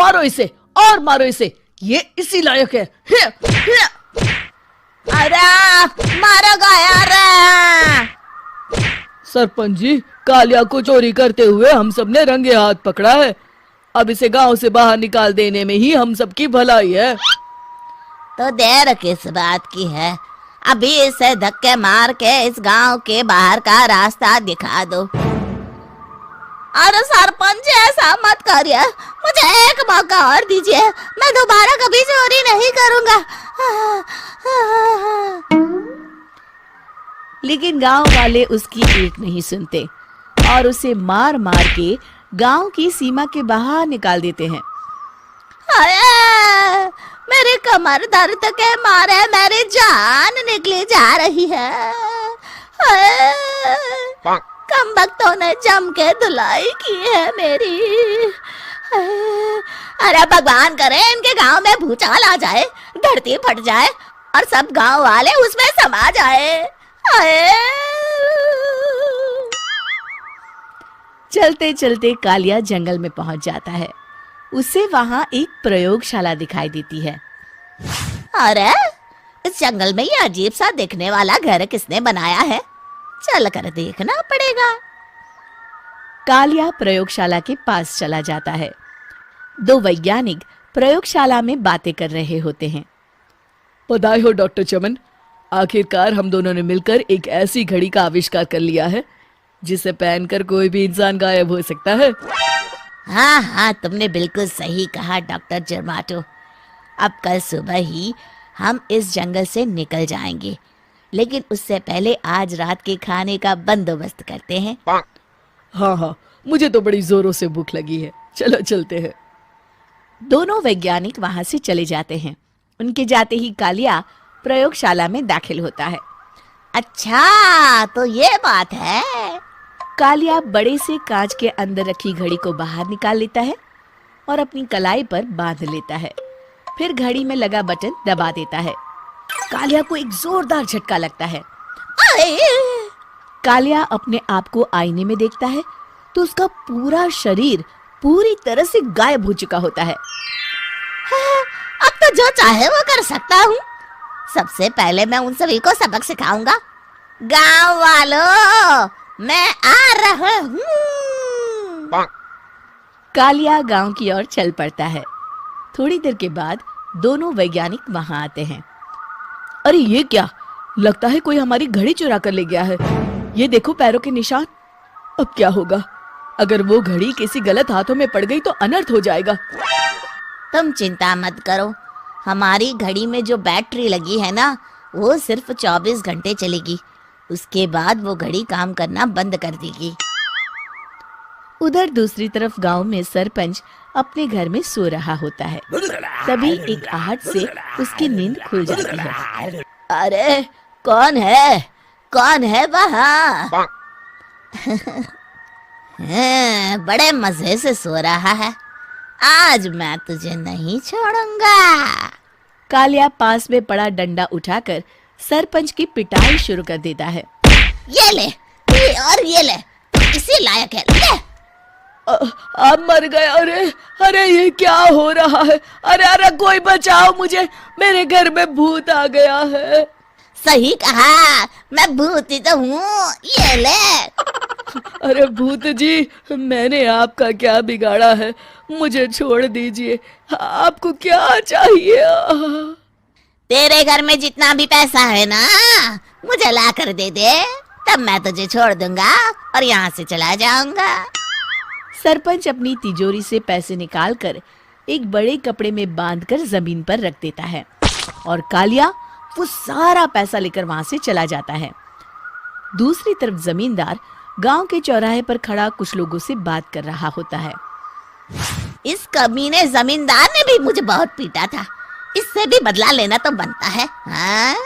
मारो इसे और मारो इसे, ये इसी लायक है। अरे मारो यार। सरपंच जी, कालिया को चोरी करते हुए हम सब ने रंगे हाथ पकड़ा है। अब इसे गांव से बाहर निकाल देने में ही हम सबकी भलाई है। तो देर किस बात की है, अभी इसे धक्के मार के इस गांव के बाहर का रास्ता दिखा दो। अरे सरपंच ऐसा मत करिए, मुझे एक मौका और दीजिए, मैं दोबारा कभी चोरी नहीं करूंगा। लेकिन गांव वाले उसकी एक नहीं सुनते और उसे मार मार के गांव की सीमा के बाहर निकाल देते हैं। मेरी कमर दर्द के मारे मेरी जान निकली जा रही है। कमबख्तों ने जम के धुलाई की है मेरी। अरे भगवान करे इनके गांव में भूचाल आ जाए, धरती फट जाए और सब गांव वाले उसमें समा जाए। चलते चलते कालिया जंगल में पहुंच जाता है। उसे वहां एक प्रयोगशाला दिखाई देती है। अरे इस जंगल में ये अजीब सा दिखने वाला घर किसने बनाया है, चल कर देखना पड़ेगा। कालिया प्रयोगशाला के पास चला जाता है। दो वैज्ञानिक प्रयोगशाला में बातें कर रहे होते हैं। बधाई हो डॉक्टर चमन, आखिरकार हम दोनों ने मिलकर एक ऐसी घड़ी का आविष्कार कर लिया है जिसे पहनकर कोई भी इंसान गायब हो सकता है। हाँ हाँ, तुमने बिल्कुल सही कहा डॉक्टर जर्माटो। अब कल सुबह ही हम इस जंगल से निकल जाएंगे, लेकिन उससे पहले आज रात के खाने का बंदोबस्त करते हैं। हाँ हाँ, मुझे तो बड़ी जोरों से भूख लगी है, चलो चलते हैं। दोनों वैज्ञानिक वहां से चले जाते हैं। उनके जाते ही कालिया प्रयोगशाला में दाखिल होता है। अच्छा तो ये बात है। कालिया बड़े से कांच के अंदर रखी घड़ी को बाहर निकाल लेता है और अपनी कलाई पर बांध लेता है। फिर घड़ी में लगा बटन दबा देता है। कालिया को एक जोरदार झटका लगता है। कालिया अपने आप को आईने में देखता है तो उसका पूरा शरीर पूरी तरह से गायब हो चुका होता है। अब तो जो चाहे वो कर सकता हूँ। सबसे पहले मैं उन सभी को सबक सिखाऊंगा। गांव वालों, मैं आ रहा हूँ। कालिया गांव की ओर चल पड़ता है। थोड़ी देर के बाद दोनों वैज्ञानिक वहां आते हैं। अरे ये क्या, लगता है कोई हमारी घड़ी चुरा कर ले गया है। ये देखो पैरों के निशान। अब क्या होगा, अगर वो घड़ी किसी गलत हाथों में पड़ गई तो अनर्थ हो जाएगा। तुम चिंता मत करो, हमारी घड़ी में जो बैटरी लगी है ना, वो सिर्फ 24 घंटे चलेगी। उसके बाद वो घड़ी काम करना बंद कर देगी। उधर दूसरी तरफ गांव में सरपंच अपने घर में सो रहा होता है। तभी एक आहट से उसकी नींद खुल जाती है। अरे कौन है वहाँ? बड़े मजे से सो रहा है, आज मैं तुझे नहीं छोड़ूंगा। कालिया पास में पड़ा डंडा उठाकर सरपंच की पिटाई शुरू कर देता है। ये ले, ये ले, इसी लायक है, ले। आप मर गए। अरे ये क्या हो रहा है? अरे कोई बचाओ मुझे, मेरे घर में भूत आ गया है। सही कहा, मैं भूत ही तो हूँ, ये ले। अरे भूत जी, मैंने आपका क्या बिगाड़ा है, मुझे छोड़ दीजिए। आपको क्या चाहिए? तेरे घर में जितना भी पैसा है ना, मुझे ला कर दे दे, तब मैं तुझे छोड़ दूंगा और यहाँ से चला जाऊंगा। सरपंच अपनी तिजोरी से पैसे निकालकर एक बड़े कपड़े में बांधकर जमीन पर रख देता है और कालिया वो सारा पैसा लेकर वहां से चला जाता है। दूसरी तरफ जमींदार गांव के चौराहे पर खड़ा कुछ लोगों से बात कर रहा होता है। इस कमीने जमींदार ने भी मुझे बहुत पीटा था, इससे भी बदला लेना तो बनता है। हाँ?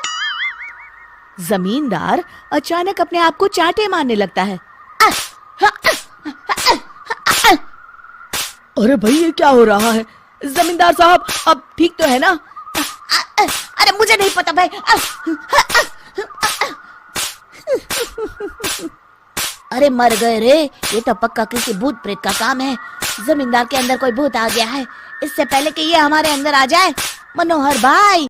जमींदार अचानक अपने आप को चांटे मारने लगता है। अरे भाई ये क्या हो रहा है? जमींदार साहब अब ठीक तो है ना? अरे मुझे नहीं पता भाई। अरे मर गए रे, ये तो पक्का किसी भूत प्रेत का काम है। जमींदार के अंदर कोई भूत आ गया है। इससे पहले कि ये हमारे अंदर आ जाए, मनोहर भाई